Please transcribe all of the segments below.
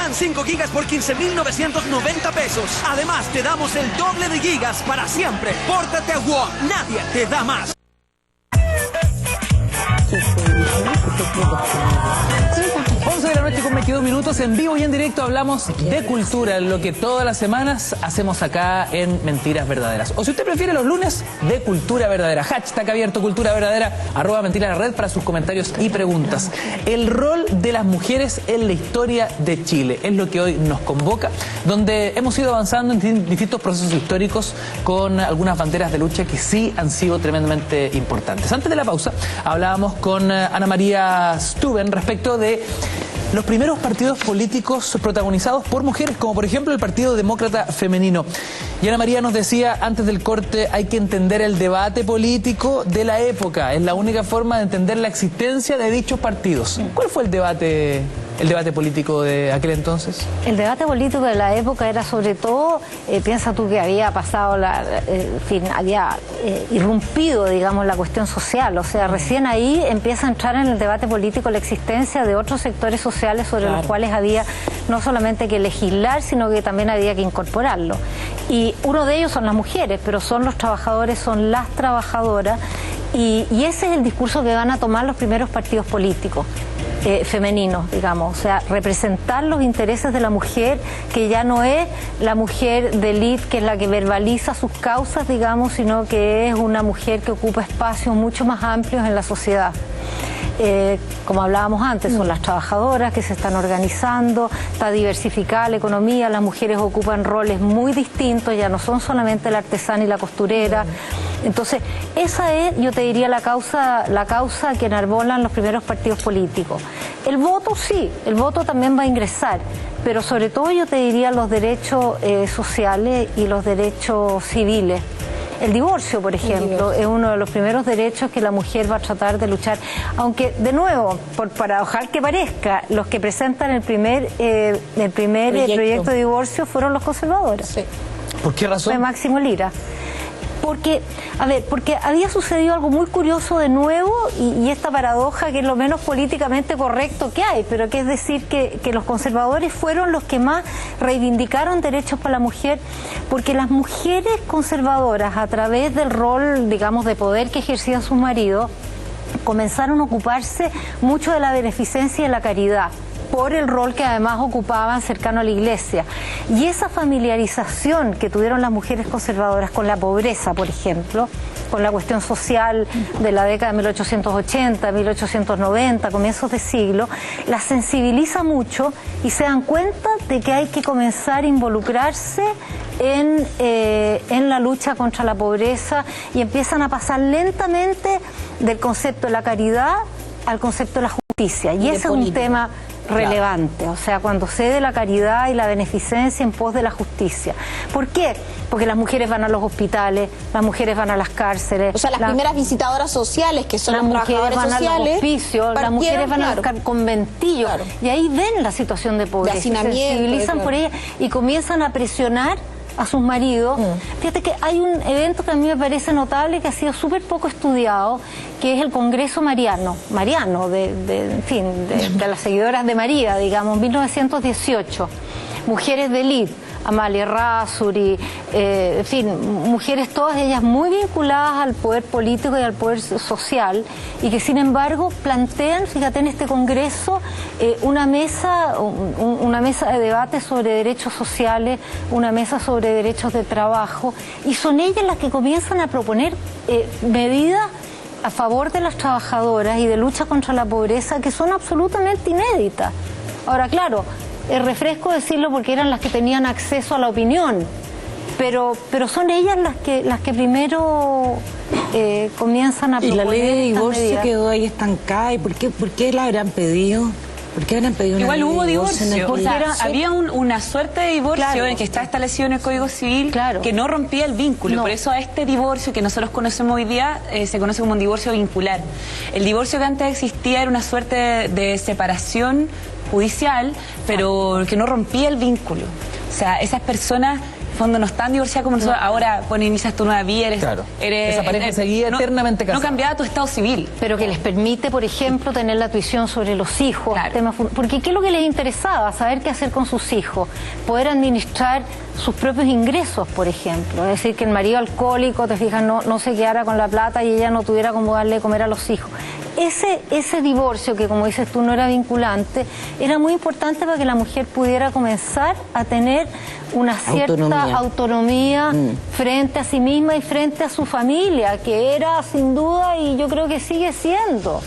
dan 5 gigas por 15.990 pesos. Además, te damos el doble de gigas para siempre. Pórtate a WOM. Nadie te da más. 11 de la noche con 22 minutos, en vivo y en directo hablamos de cultura, lo que todas las semanas hacemos acá en Mentiras Verdaderas. O si usted prefiere los lunes, de Cultura Verdadera. Hashtag abierto Cultura Verdadera, @Mentiras en la red para sus comentarios y preguntas. El rol de las mujeres en la historia de Chile es lo que hoy nos convoca, donde hemos ido avanzando en distintos procesos históricos con algunas banderas de lucha que sí han sido tremendamente importantes. Antes de la pausa hablábamos con Ana María Stuben respecto de los primeros partidos políticos protagonizados por mujeres, como por ejemplo el Partido Demócrata Femenino. Y Ana María nos decía antes del corte, hay que entender el debate político de la época, es la única forma de entender la existencia de dichos partidos. ¿Cuál fue el debate político de aquel entonces? El debate político de la época era sobre todo, piensa tú que había pasado, había irrumpido, digamos, la cuestión social, o sea, recién ahí empieza a entrar en el debate político la existencia de otros sectores sociales sobre los cuales había no solamente que legislar, sino que también había que incorporarlo. Y uno de ellos son las mujeres, pero son los trabajadores, son las trabajadoras, y ese es el discurso que van a tomar los primeros partidos políticos. Femeninos, digamos, o sea, representar los intereses de la mujer, que ya no es la mujer de élite que es la que verbaliza sus causas, digamos, sino que es una mujer que ocupa espacios mucho más amplios en la sociedad. Como hablábamos antes, son las trabajadoras que se están organizando, está diversificada la economía, las mujeres ocupan roles muy distintos, ya no son solamente la artesana y la costurera. Entonces, esa es, yo te diría, la causa que enarbolan los primeros partidos políticos. El voto sí, el voto también va a ingresar, pero sobre todo yo te diría los derechos sociales y los derechos civiles. El divorcio, por ejemplo, es uno de los primeros derechos que la mujer va a tratar de luchar. Aunque, de nuevo, por paradojal que parezca, los que presentan el primer proyecto de divorcio fueron los conservadores. Sí. ¿Por qué razón? Fue Máximo Lira. Porque había sucedido algo muy curioso de nuevo, y esta paradoja que es lo menos políticamente correcto que hay, pero que es decir que los conservadores fueron los que más reivindicaron derechos para la mujer, porque las mujeres conservadoras, a través del rol, digamos, de poder que ejercían sus maridos, comenzaron a ocuparse mucho de la beneficencia y de la caridad, por el rol que además ocupaban cercano a la iglesia. Y esa familiarización que tuvieron las mujeres conservadoras con la pobreza, por ejemplo, con la cuestión social de la década de 1880, 1890, comienzos de siglo, las sensibiliza mucho y se dan cuenta de que hay que comenzar a involucrarse en la lucha contra la pobreza, y empiezan a pasar lentamente del concepto de la caridad al concepto de la justicia. Y ese es un tema relevante, o sea, cuando cede la caridad y la beneficencia en pos de la justicia. ¿Por qué? Porque las mujeres van a los hospitales, las mujeres van a las cárceles. O sea, las primeras visitadoras sociales, que son las mujeres van sociales, a los hospicios, las mujeres van a los conventillos, y ahí ven la situación de pobreza, se sensibilizan por ella y comienzan a presionar a sus maridos. Fíjate que hay un evento que a mí me parece notable, que ha sido súper poco estudiado, que es el Congreso Mariano, de las seguidoras de María, digamos, 1918. Mujeres de élite, Amalia Errázuriz, mujeres todas ellas muy vinculadas al poder político y al poder social, y que sin embargo plantean, fíjate, en este congreso una mesa de debate sobre derechos sociales, una mesa sobre derechos de trabajo, y son ellas las que comienzan a proponer medidas a favor de las trabajadoras y de lucha contra la pobreza que son absolutamente inéditas. Ahora, claro, es refresco decirlo porque eran las que tenían acceso a la opinión, pero son ellas las que primero comienzan a proponer. ¿Y la ley de divorcio quedó ahí estancada? ¿Y por qué la habrán pedido? ¿Por qué habrán pedido una ley de divorcio? Igual hubo divorcio, o sea, había una suerte de divorcio en que está establecido en el Código Civil que no rompía el vínculo. Por eso a este divorcio que nosotros conocemos hoy día se conoce como un divorcio vincular. El divorcio que antes existía era una suerte de separación judicial, pero que no rompía el vínculo. O sea, esas personas fondo no están divorciadas como nosotros. Ahora inicias tu nueva vida, esa pareja seguía eternamente casada. No cambiaba tu estado civil. Pero que les permite, por ejemplo, tener la tuición sobre los hijos. Porque ¿qué es lo que les interesaba? Saber qué hacer con sus hijos. Poder administrar sus propios ingresos, por ejemplo. Es decir, que el marido alcohólico, te fijas, no se quedara con la plata y ella no tuviera cómo darle de comer a los hijos. Ese divorcio, que como dices tú no era vinculante, era muy importante para que la mujer pudiera comenzar a tener una cierta autonomía frente a sí misma y frente a su familia, que era sin duda, y yo creo que sigue siendo,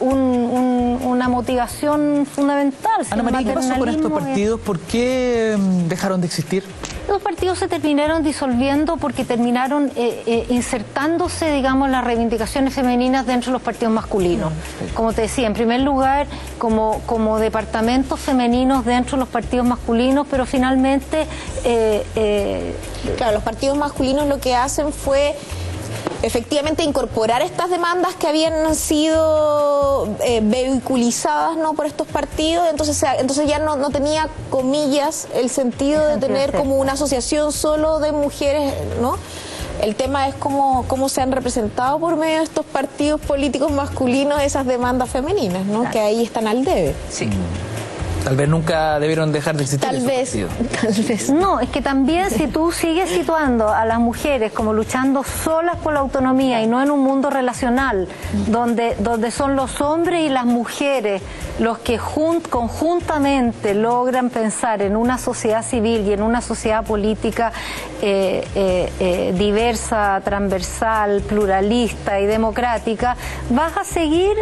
una motivación fundamental. Ana María, ¿qué pasó con estos partidos? ¿Por qué dejaron de existir? Los partidos se terminaron disolviendo porque terminaron insertándose, digamos, las reivindicaciones femeninas dentro de los partidos masculinos. Como te decía, en primer lugar, como departamentos femeninos dentro de los partidos masculinos, pero finalmente... Claro, los partidos masculinos lo que hacen fue efectivamente incorporar estas demandas que habían sido vehiculizadas, ¿no?, por estos partidos. Entonces ya no tenía, comillas, el sentido de tener como una asociación solo de mujeres, ¿no? El tema es cómo se han representado por medio de estos partidos políticos masculinos esas demandas femeninas, ¿no? Claro. Que ahí están al debe. Sí. Tal vez nunca debieron dejar de existir. Tal vez. No, es que también si tú sigues situando a las mujeres como luchando solas por la autonomía y no en un mundo relacional, donde son los hombres y las mujeres los que conjuntamente logran pensar en una sociedad civil y en una sociedad política diversa, transversal, pluralista y democrática, vas a seguir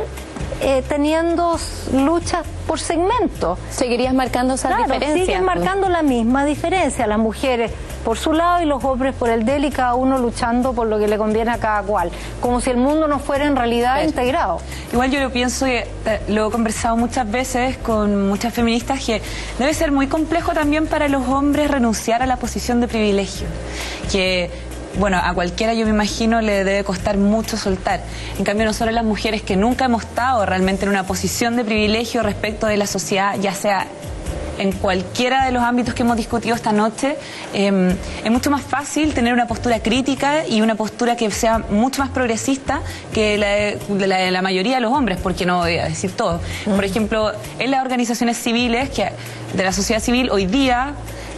teniendo luchas por segmento. Seguirías marcando esas diferencias. Siguen marcando la misma diferencia, las mujeres por su lado y los hombres por el de él, y cada uno luchando por lo que le conviene a cada cual, como si el mundo no fuera en realidad integrado. Igual yo lo pienso, y lo he conversado muchas veces con muchas feministas, que debe ser muy complejo también para los hombres renunciar a la posición de privilegio, que bueno, a cualquiera yo me imagino le debe costar mucho soltar. En cambio nosotros las mujeres que nunca hemos estado realmente en una posición de privilegio respecto de la sociedad, ya sea en cualquiera de los ámbitos que hemos discutido esta noche, es mucho más fácil tener una postura crítica y una postura que sea mucho más progresista que la de la mayoría de los hombres, porque no voy a decir todo. Por ejemplo, en las organizaciones civiles, de la sociedad civil, hoy día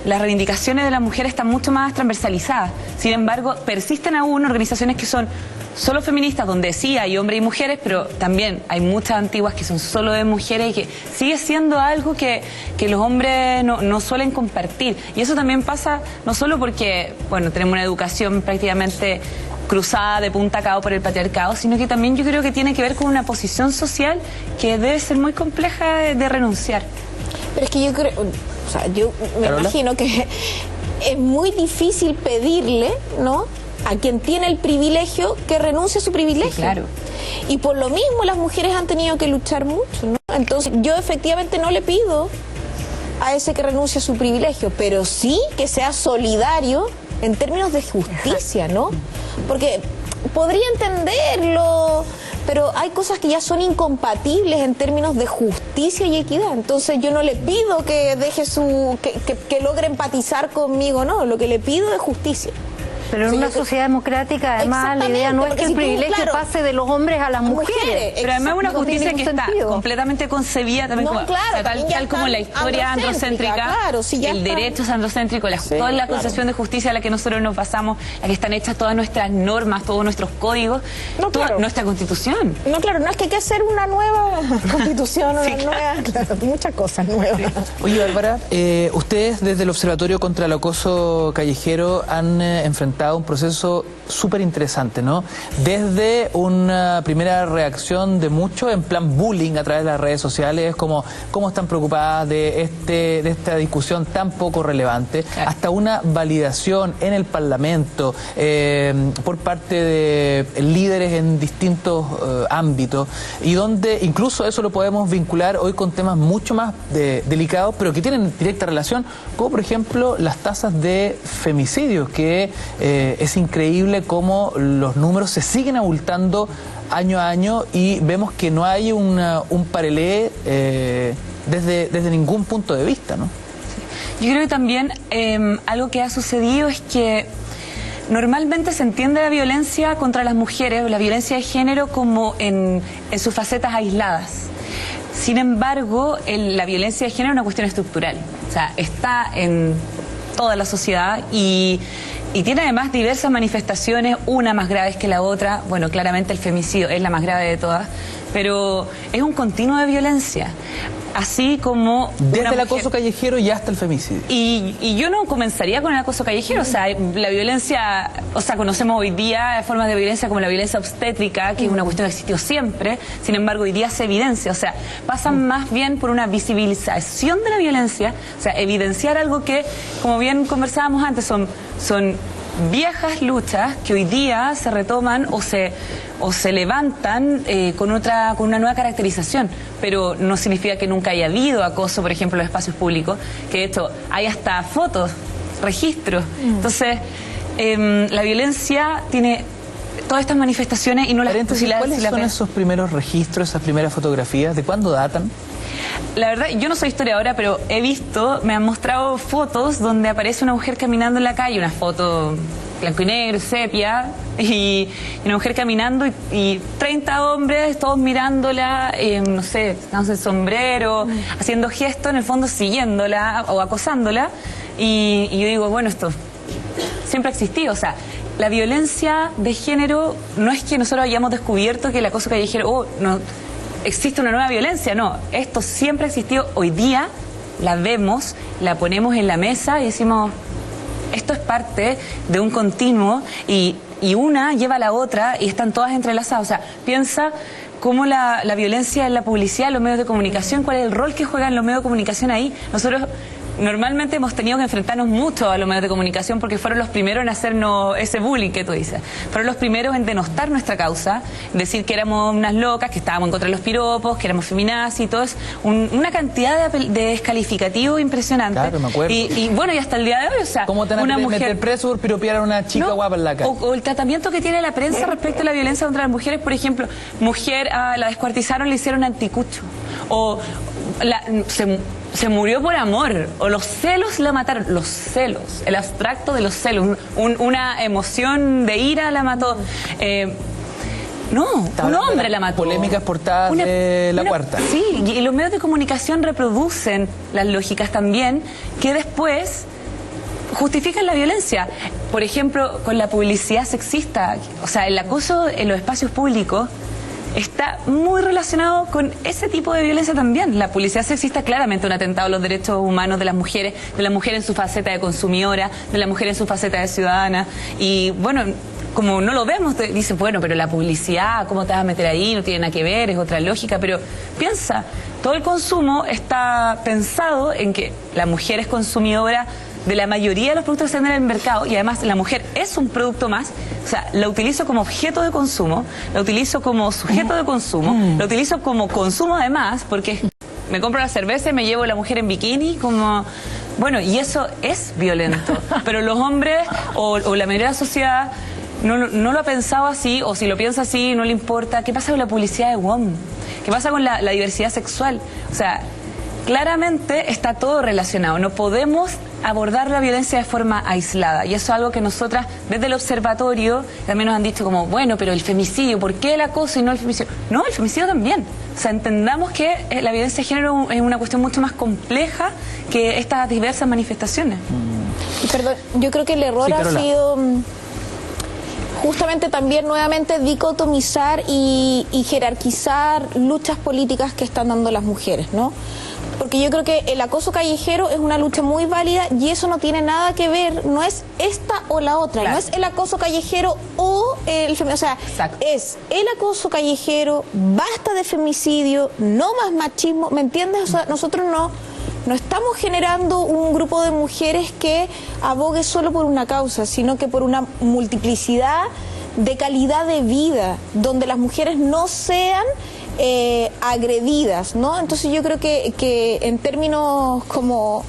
las reivindicaciones de las mujeres están mucho más transversalizadas. Sin embargo, persisten aún organizaciones que son solo feministas, donde sí hay hombres y mujeres, pero también hay muchas antiguas que son solo de mujeres, y que sigue siendo algo que los hombres no suelen compartir. Y eso también pasa no solo porque, bueno, tenemos una educación prácticamente cruzada de punta a cabo por el patriarcado, sino que también yo creo que tiene que ver con una posición social que debe ser muy compleja de renunciar. Pero es que yo creo, o sea, yo me imagino que es muy difícil pedirle, ¿no?, a quien tiene el privilegio que renuncie a su privilegio. Sí, claro. Y por lo mismo las mujeres han tenido que luchar mucho, ¿no? Entonces yo efectivamente no le pido a ese que renuncie a su privilegio, pero sí que sea solidario en términos de justicia, ¿no? Porque podría entenderlo, pero hay cosas que ya son incompatibles en términos de justicia y equidad. Entonces yo no le pido que deje que logre empatizar conmigo, no, lo que le pido es justicia. Pero en una sociedad democrática, además, la idea no es que el privilegio pase de los hombres a las mujeres. Pero además una justicia que está completamente concebida también, tal como la historia androcéntrica, el derecho es androcéntrico, toda la concepción de justicia a la que nosotros nos basamos, a la que están hechas todas nuestras normas, todos nuestros códigos, toda nuestra constitución. No, claro, no es que hay que hacer una nueva constitución, muchas cosas nuevas. Oye, Bárbara, ustedes desde el Observatorio contra el Acoso Callejero han enfrentado un proceso súper interesante, ¿no? Desde una primera reacción de muchos en plan bullying a través de las redes sociales, como cómo están preocupadas de esta discusión tan poco relevante, hasta una validación en el Parlamento por parte de líderes en distintos ámbitos, y donde incluso eso lo podemos vincular hoy con temas mucho más delicados, pero que tienen directa relación, como por ejemplo las tasas de femicidios, que es increíble cómo los números se siguen abultando año a año, y vemos que no hay un parelé desde ningún punto de vista, ¿no? Yo creo que también algo que ha sucedido es que normalmente se entiende la violencia contra las mujeres, la violencia de género, como en sus facetas aisladas. Sin embargo, la violencia de género es una cuestión estructural. O sea, está en toda la sociedad y tiene además diversas manifestaciones, una más grave que la otra. Bueno, claramente el femicidio es la más grave de todas, pero es un continuo de violencia. Así como... Desde el acoso callejero y hasta el femicidio. Y yo no comenzaría con el acoso callejero, o sea, la violencia, o sea, conocemos hoy día formas de violencia como la violencia obstétrica, que es una cuestión que existió siempre, sin embargo hoy día se evidencia, o sea, pasan más bien por una visibilización de la violencia, o sea, evidenciar algo que, como bien conversábamos antes, son viejas luchas que hoy día se retoman o se levantan con una nueva caracterización, pero no significa que nunca haya habido acoso, por ejemplo, en los espacios públicos, que de hecho hay hasta fotos, registros. Entonces, la violencia tiene todas estas manifestaciones y no las... ¿Cuáles son esos primeros registros, esas primeras fotografías? ¿De cuándo datan? La verdad, yo no soy historiadora, pero he visto, me han mostrado fotos donde aparece una mujer caminando en la calle, una foto blanco y negro, sepia, y una mujer caminando y 30 hombres, todos mirándola, no sé, dándose el sombrero, haciendo gestos, en el fondo siguiéndola o acosándola, y yo digo, bueno, esto siempre ha existido, o sea, la violencia de género no es que nosotros hayamos descubierto que el acoso callejero, no, existe una nueva violencia, no, esto siempre ha existido, hoy día la vemos, la ponemos en la mesa y decimos, esto es parte de un continuo y una lleva a la otra y están todas entrelazadas, o sea, piensa cómo la violencia en la publicidad, en los medios de comunicación, cuál es el rol que juegan los medios de comunicación ahí. Nosotros normalmente hemos tenido que enfrentarnos mucho a los medios de comunicación porque fueron los primeros en hacernos ese bullying que tú dices. Fueron los primeros en denostar nuestra causa, decir que éramos unas locas, que estábamos en contra de los piropos, que éramos feminazis y todo. Es una cantidad de descalificativos impresionante. Claro, me acuerdo. Y bueno, y hasta el día de hoy, o sea, ¿cómo te van a meter preso por piropear a una chica guapa en la calle? O el tratamiento que tiene la prensa respecto a la violencia contra las mujeres, por ejemplo, mujer, la descuartizaron, le hicieron anticucho. O se murió por amor, o los celos la mataron, los celos, el abstracto de los celos, una emoción de ira la mató. No, un hombre la mató. Polémicas portadas de La Cuarta. Sí, y los medios de comunicación reproducen las lógicas también, que después justifican la violencia. Por ejemplo, con la publicidad sexista, o sea, el acoso en los espacios públicos está muy relacionado con ese tipo de violencia también. La publicidad sexista claramente un atentado a los derechos humanos de la mujer en su faceta de consumidora, de la mujer en su faceta de ciudadana. Y bueno, como no lo vemos, dicen, bueno, pero la publicidad, ¿cómo te vas a meter ahí? No tiene nada que ver, es otra lógica. Pero piensa, todo el consumo está pensado en que la mujer es consumidora de la mayoría de los productos que se venden en el mercado y además la mujer es un producto más, o sea, la utilizo como objeto de consumo, la utilizo como sujeto de consumo, la utilizo como consumo además, porque me compro la cerveza y me llevo a la mujer en bikini como... Bueno, y eso es violento, pero los hombres o la mayoría de la sociedad no lo ha pensado así, o si lo piensa así no le importa. ¿Qué pasa con la publicidad de WOM? ¿Qué pasa con la diversidad sexual? O sea, claramente está todo relacionado, no podemos abordar la violencia de forma aislada y eso es algo que nosotras desde el observatorio también nos han dicho como, bueno, pero el femicidio, ¿por qué el acoso y no el femicidio? No, el femicidio también. O sea, entendamos que la violencia de género es una cuestión mucho más compleja que estas diversas manifestaciones. Y perdón, yo creo que el error ha sido justamente también nuevamente dicotomizar y jerarquizar luchas políticas que están dando las mujeres, ¿no? Porque yo creo que el acoso callejero es una lucha muy válida y eso no tiene nada que ver, no es esta o la otra, claro. No es el acoso callejero o el femicidio, o sea, exacto. Es el acoso callejero, basta de femicidio, no más machismo, ¿me entiendes? O sea, nosotros no estamos generando un grupo de mujeres que abogue solo por una causa, sino que por una multiplicidad de calidad de vida, donde las mujeres no sean agredidas, ¿no? Entonces yo creo que en términos como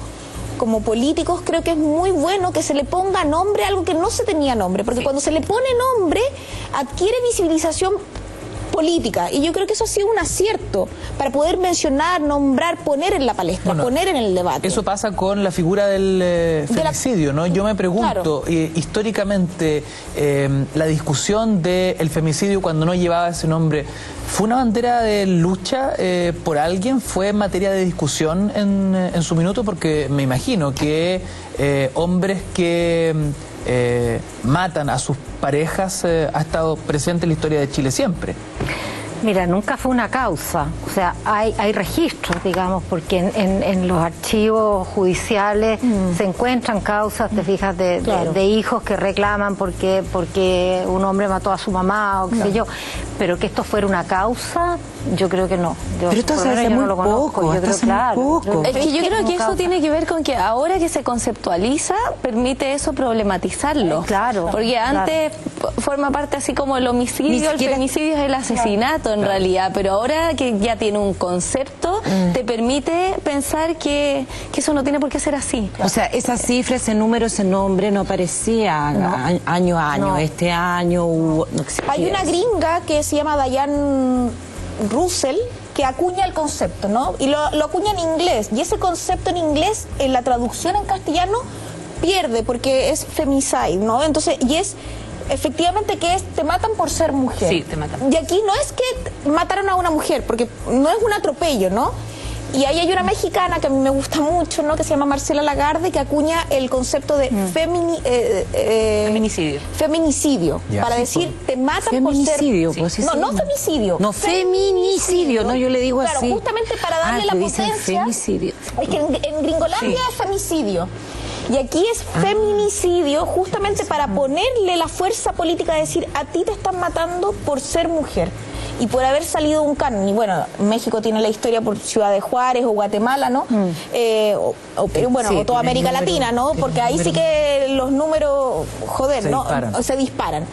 políticos creo que es muy bueno que se le ponga nombre a algo que no se tenía nombre, porque cuando se le pone nombre adquiere visibilización política. Y yo creo que eso ha sido un acierto para poder mencionar, nombrar, poner en la palestra, poner en el debate. Eso pasa con la figura del femicidio, ¿no? Yo me pregunto, históricamente, la discusión del femicidio cuando no llevaba ese nombre, ¿fue una bandera de lucha por alguien? ¿Fue materia de discusión en su minuto? Porque me imagino que hombres que matan a sus parejas ha estado presente en la historia de Chile siempre. Mira, nunca fue una causa, o sea, hay registros, digamos, porque en los archivos judiciales se encuentran causas, te fijas, de hijos que reclaman porque un hombre mató a su mamá o qué sé yo, pero que esto fuera una causa, yo creo que no. Pero esto se hace muy poco, yo creo, claro. Es que yo creo que eso tiene que ver con que ahora que se conceptualiza, permite eso problematizarlo. Claro. Porque antes forma parte así como el homicidio, el femicidio es el asesinato en realidad, pero ahora que ya tiene un concepto, te permite pensar que eso no tiene por qué ser así. O sea, esa cifra, ese número, ese nombre no aparecía año a año. Este año no existía. Hay una gringa que se llama Diane Russell que acuña el concepto, ¿no? Y lo acuña en inglés. Y ese concepto en inglés, en la traducción en castellano, pierde porque es femicide, ¿no? Entonces, y es efectivamente que te matan por ser mujer. Sí, te matan. Y aquí no es que mataron a una mujer, porque no es un atropello, ¿no? Y ahí hay una mexicana que a mí me gusta mucho, ¿no? Que se llama Marcela Lagarde, que acuña el concepto de feminicidio. Feminicidio. Para decir, te matan por ser... Pues, no femicidio. No, feminicidio, no, yo le digo claro, así. Claro, justamente para darle la potencia. Femicidio. Es que en Gringolandia es femicidio. Y aquí es feminicidio justamente para ponerle la fuerza política de decir, a ti te están matando por ser mujer y por haber salido de un canon. Y bueno, México tiene la historia por Ciudad de Juárez o Guatemala, ¿no? O Perú, bueno, o toda América Latina, ¿no? Porque ahí sí que los números, joder, ¿no? Se disparan.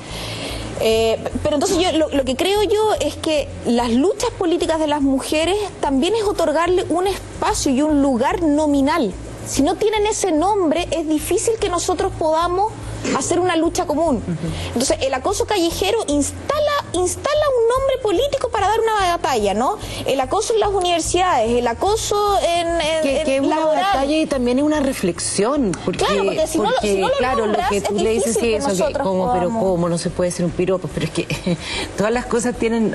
Pero entonces yo lo que creo yo es que las luchas políticas de las mujeres también es otorgarle un espacio y un lugar nominal. Si no tienen ese nombre, es difícil que nosotros podamos hacer una lucha común. Entonces, el acoso callejero instala un nombre político para dar una batalla, ¿no? El acoso en las universidades, el acoso que es una batalla y también es una reflexión. Porque, claro, porque si no lo claro, nombras, lo que tú le dices que eso, que pero cómo no se puede ser un piropo, pero es que todas las cosas tienen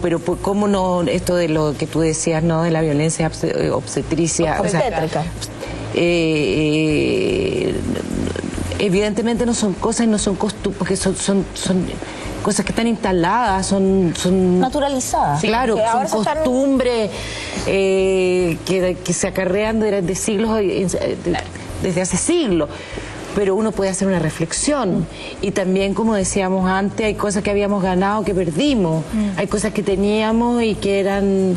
pero cómo no, esto de lo que tú decías, ¿no? De la violencia obstetricia, obstétrica. Evidentemente no son cosas y no son costumbres, porque son cosas que están instaladas, son naturalizadas. Sí, claro, son costumbres que se acarrean de siglos, desde hace siglos. Pero uno puede hacer una reflexión. Y también, como decíamos antes, hay cosas que habíamos ganado que perdimos. Hay cosas que teníamos y que eran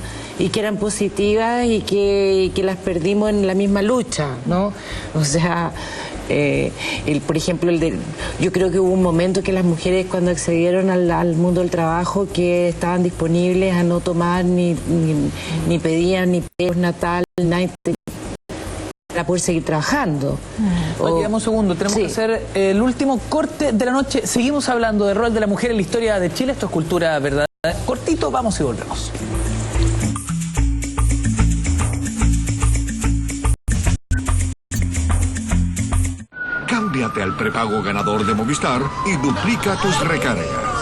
positivas y que las perdimos en la misma lucha, ¿no? O sea, por ejemplo, yo creo que hubo un momento que las mujeres, cuando accedieron al mundo del trabajo, que estaban disponibles a no tomar ni pedían ni postnatal, nada, para poder seguir trabajando. Oye, un segundo, tenemos que hacer el último corte de la noche. Seguimos hablando del rol de la mujer en la historia de Chile. Esto es Cultura Verdadera. Cortito, vamos y volvemos. Cámbiate al prepago ganador de Movistar y duplica tus recargas.